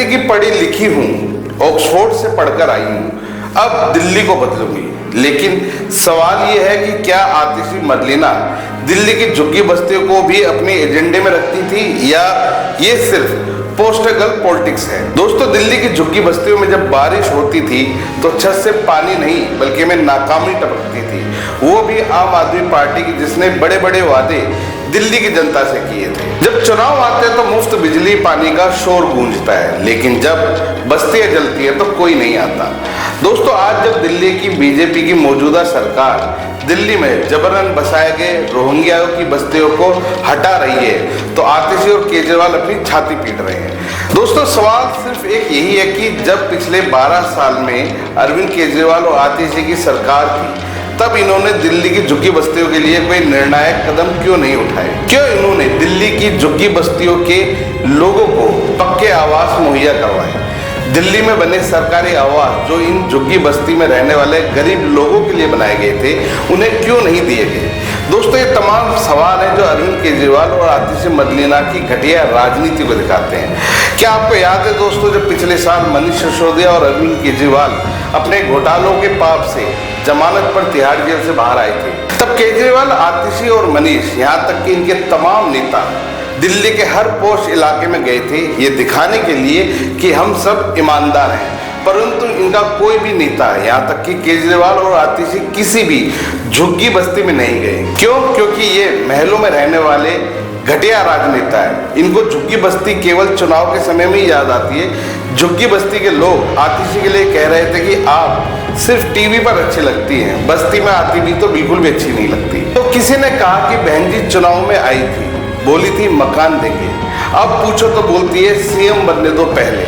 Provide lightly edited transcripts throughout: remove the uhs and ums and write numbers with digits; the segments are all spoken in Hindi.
की पढ़ी लिखी हूँ, ऑक्सफोर्ड से पढ़कर आई हूँ, अब दिल्ली को बदलूंगी। लेकिन सवाल ये है कि क्या आतिशी मदलिना दिल्ली की झुग्गी बस्तियों को भी अपने एजेंडे में रखती थी या ये सिर्फ पोस्टल पॉलिटिक्स है। दोस्तों, दिल्ली की झुग्गी बस्तियों में जब बारिश होती थी तो छत से पानी नहीं बल्कि में नाकामी टपकती थी, वो भी आम आदमी पार्टी की, जिसने बड़े बड़े वादे दिल्ली की जनता से किए थे। जब चुनाव आते हैं तो मुफ्त बिजली पानी का शोर गूंजता है, लेकिन जब बस्तियां जलती है तो कोई नहीं आता। दोस्तों, आज जब दिल्ली की बीजेपी की मौजूदा सरकार दिल्ली में जबरन बसाए गए रोहिंग्या की बस्तियों को हटा रही है तो आतिशी और केजरीवाल अपनी छाती पीट रहे हैं। दोस्तों, सवाल सिर्फ एक यही है कि जब पिछले 12 साल में अरविंद केजरीवाल और आतिशी की सरकार थी, तब इन्होंने दिल्ली की झुग्गी बस्तियों के लिए कोई निर्णायक कदम क्यों नहीं उठाए? क्यों इन्होंने दिल्ली की झुग्गी बस्तियों के लोगों को पक्के आवास मुहैया करवाए? दिल्ली में बने सरकारी आवास जो इन झुग्गी बस्ती में रहने वाले गरीब लोगों के लिए बनाए गए थे, उन्हें क्यों नहीं दिए गए? दोस्तों, ये तमाम सवाल हैं जो अरविंद केजरीवाल और आतिशी मदलिना की घटिया राजनीति को दिखाते हैं। क्या आपको याद है दोस्तों, जब पिछले साल मनीष सिसोदिया और अरविंद केजरीवाल अपने घोटालों के पाप से जमानत पर तिहाड़ जेल से बाहर आए थे, तब केजरीवाल, आतिशी और मनीष, यहाँ तक कि इनके तमाम नेता दिल्ली के हर पोश इलाके में गए थे ये दिखाने के लिए कि हम सब ईमानदार हैं। परंतु इनका कोई भी नेता, यहाँ तक कि केजरीवाल और आतिशी, किसी भी झुग्गी बस्ती में नहीं गए। क्यों? क्योंकि ये महलों में रहने वाले घटिया राजनेता है। इनको झुग्गी बस्ती केवल चुनाव के समय में ही याद आती है। झुग्गी बस्ती के लोग आतिशी के लिए कह रहे थे कि आप सिर्फ टीवी पर अच्छी लगती हैं, बस्ती में आती भी तो बिल्कुल भी अच्छी नहीं लगती। तो किसी ने कहा कि बहन जी चुनाव में आई थी, बोली थी मकान देंगे, अब पूछो तो बोलती है सीएम बनने दो पहले।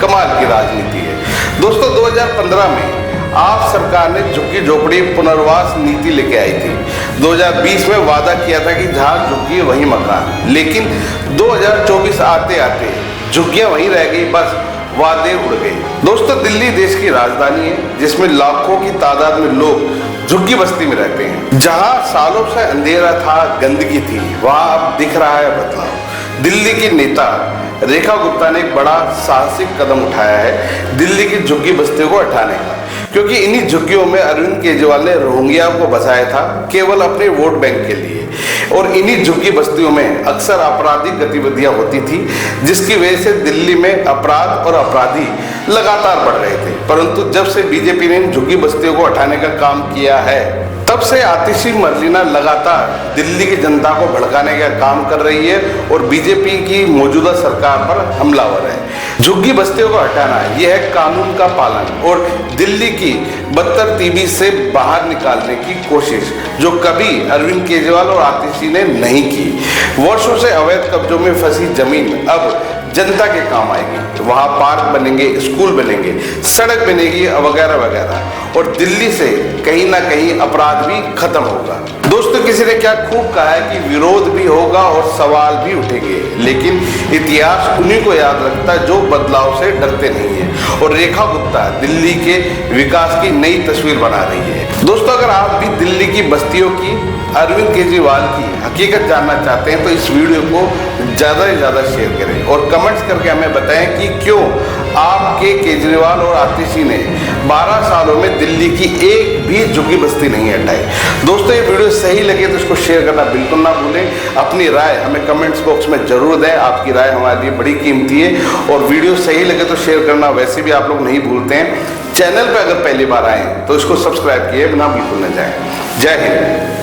कमाल की राजनीति है। दोस्तों, 2015 में आप सरकार ने झुग्गी झोपड़ी पुनर्वास नीति लेके आई थी। 2020 में वादा किया था कि जहाँ झुग्गी वहीं मकान, लेकिन 2024 आते आते झुग्गियां वहीं रह गई, बस वादे उड़ गए। दोस्तों, दिल्ली देश की राजधानी है जिसमें लाखों की तादाद में लोग झुग्गी बस्ती में रहते हैं। जहां सालों से अंधेरा था, गंदगी थी, वहां अब दिख रहा है बदलाव। दिल्ली की नेता रेखा गुप्ता ने एक बड़ा साहसिक कदम उठाया है दिल्ली की झुग्गी बस्तियों को हटाने का, क्योंकि इन्हीं झुग्गियों में अरविंद केजरीवाल ने रोहिंग्या को बसाया था केवल अपने वोट बैंक के लिए। और इन्हीं झुग्गी बस्तियों में अक्सर आपराधिक गतिविधियां होती थी, जिसकी वजह से दिल्ली में अपराध और अपराधी लगातार बढ़ रहे थे। परंतु जब से बीजेपी ने इन झुग्गी बस्तियों को हटाने का काम किया है, तब से आतिशी मदलिना लगातार दिल्ली की जनता को भड़काने का काम कर रही है और बीजेपी की मौजूदा सरकार पर हमलावर है। झुग्गी बस्तियों को हटाना यह है कानून का पालन और दिल्ली की बदतरतीबी से बाहर निकालने की कोशिश, जो कभी अरविंद केजरीवाल और आतिशी ने नहीं की। वर्षों से अवैध कब्जों में फंसी जमीन अब जनता के काम आएगी। वहाँ पार्क बनेंगे, स्कूल बनेंगे, सड़क बनेगी वगैरह वगैरह, और दिल्ली से कहीं ना कहीं अपराध भी खत्म होगा। दोस्तों, किसी ने क्या खूब कहा है कि विरोध भी होगा और सवाल भी उठेंगे, लेकिन इतिहास उन्हीं को याद रखता है जो बदलाव से डरते नहीं है। और रेखा गुप्ता दिल्ली के विकास की नई तस्वीर बना रही है। दोस्तों, अगर आप भी दिल्ली की बस्तियों की, अरविंद केजरीवाल की हकीकत जानना चाहते हैं तो इस वीडियो को ज़्यादा से ज़्यादा शेयर करें और कमेंट्स करके हमें बताएं कि क्यों आपके केजरीवाल और आतिशी ने 12 सालों में दिल्ली की एक भी झुग्गी बस्ती नहीं हटाई। दोस्तों, ये वीडियो सही लगे तो इसको शेयर करना बिल्कुल ना भूलें। अपनी राय हमें कमेंट्स बॉक्स में जरूर दें, आपकी राय हमारे लिए बड़ी कीमती है। और वीडियो सही लगे तो शेयर करना वैसे भी आप लोग नहीं भूलते हैं। चैनल पर अगर पहली बार आए तो इसको सब्सक्राइब किए बिना बिल्कुल न जाएं। जय हिंद।